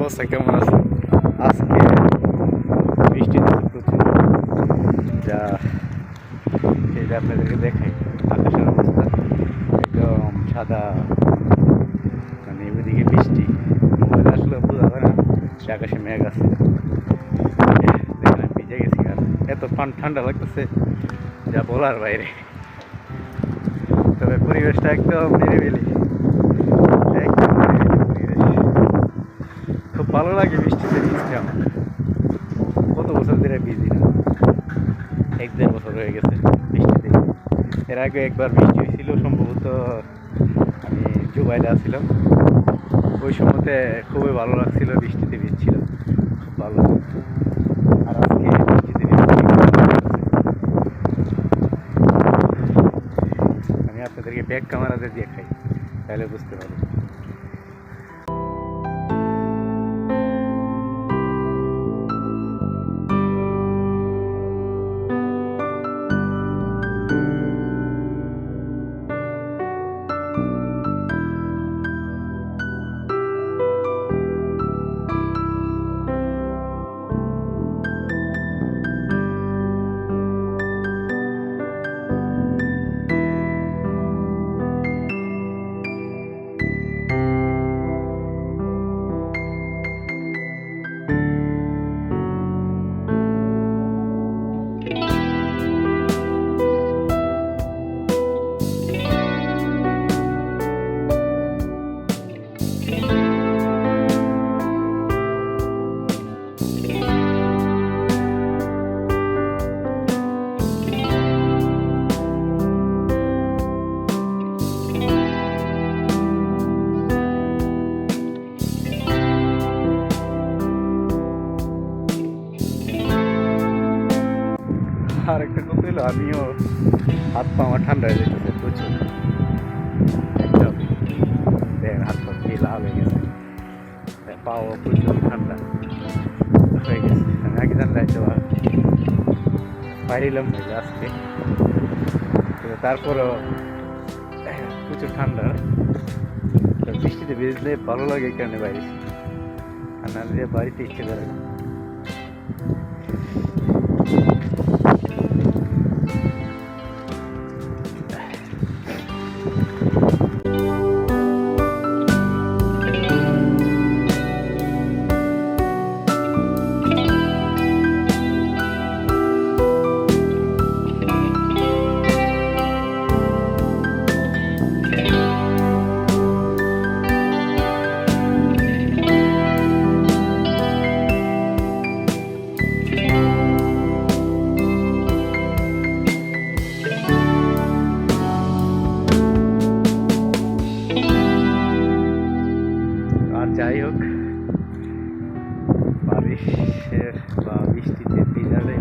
অবস্থা কেমন আছে? আজকে বৃষ্টি দিচ্ছে প্রচুর, যা এই যে আপনাদেরকে দেখাই আকাশের অবস্থা একদম সাদা, মানে ওইদিকে বৃষ্টি মোবাইল আসলে বোঝা যায় না যে আকাশে মেঘ আছে। দেখেন আমি ভিজে গেছি, আর এত ঠান্ডা লাগতেছে যা বলার বাইরে। তবে পরিবেশটা একদম নিরিবিলি, একদম নিরিবিলি পরিবেশ। খুব ভালো লাগে বৃষ্টিতে ভিজতে আমার। কত বছর ধরে ভিজি না, 1-1.5 বছর হয়ে গেছে বৃষ্টিতে। এর আগে একবার বৃষ্টি হয়েছিল সম্ভবত, আমি জুবাইলে আসছিলাম। ওই সময়তে খুবই ভালো লাগছিল, বৃষ্টিতে ভিজছিল, খুব ভালো। আর আজকে বৃষ্টিতে আমি আপনাদেরকে ব্যাক ক্যামেরাতে দিয়ে খাই, তাহলে বুঝতে পারবেন। আর একটা কথা হলো, আমিও হাত পা আমার ঠান্ডা হয়ে যেতেছে প্রচুর, একদম দেখেন হাত পা দিয়ে লাল হয়ে গেছে, পাও প্রচুর ঠান্ডা হয়ে গেছে। আমি আগে জানলে হয়তো পারিলাম না আজকে, তারপরও প্রচুর ঠান্ডা। বৃষ্টিতে ভিজলে ভালো লাগে, এই কারণে বাইরে, আর না দিয়ে বাড়িতে ইচ্ছে করে না। আর যাই হোক, বারিশের বা বৃষ্টিতে ভিজালে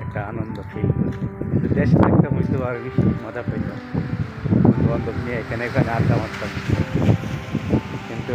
একটা আনন্দ ফিল করি। কিন্তু দেশে থাকতাম হয়তো আর বেশি মজা পাইতাম, বন্ধু বান্ধব নিয়ে এখানে আড্ডা মারতাম। কিন্তু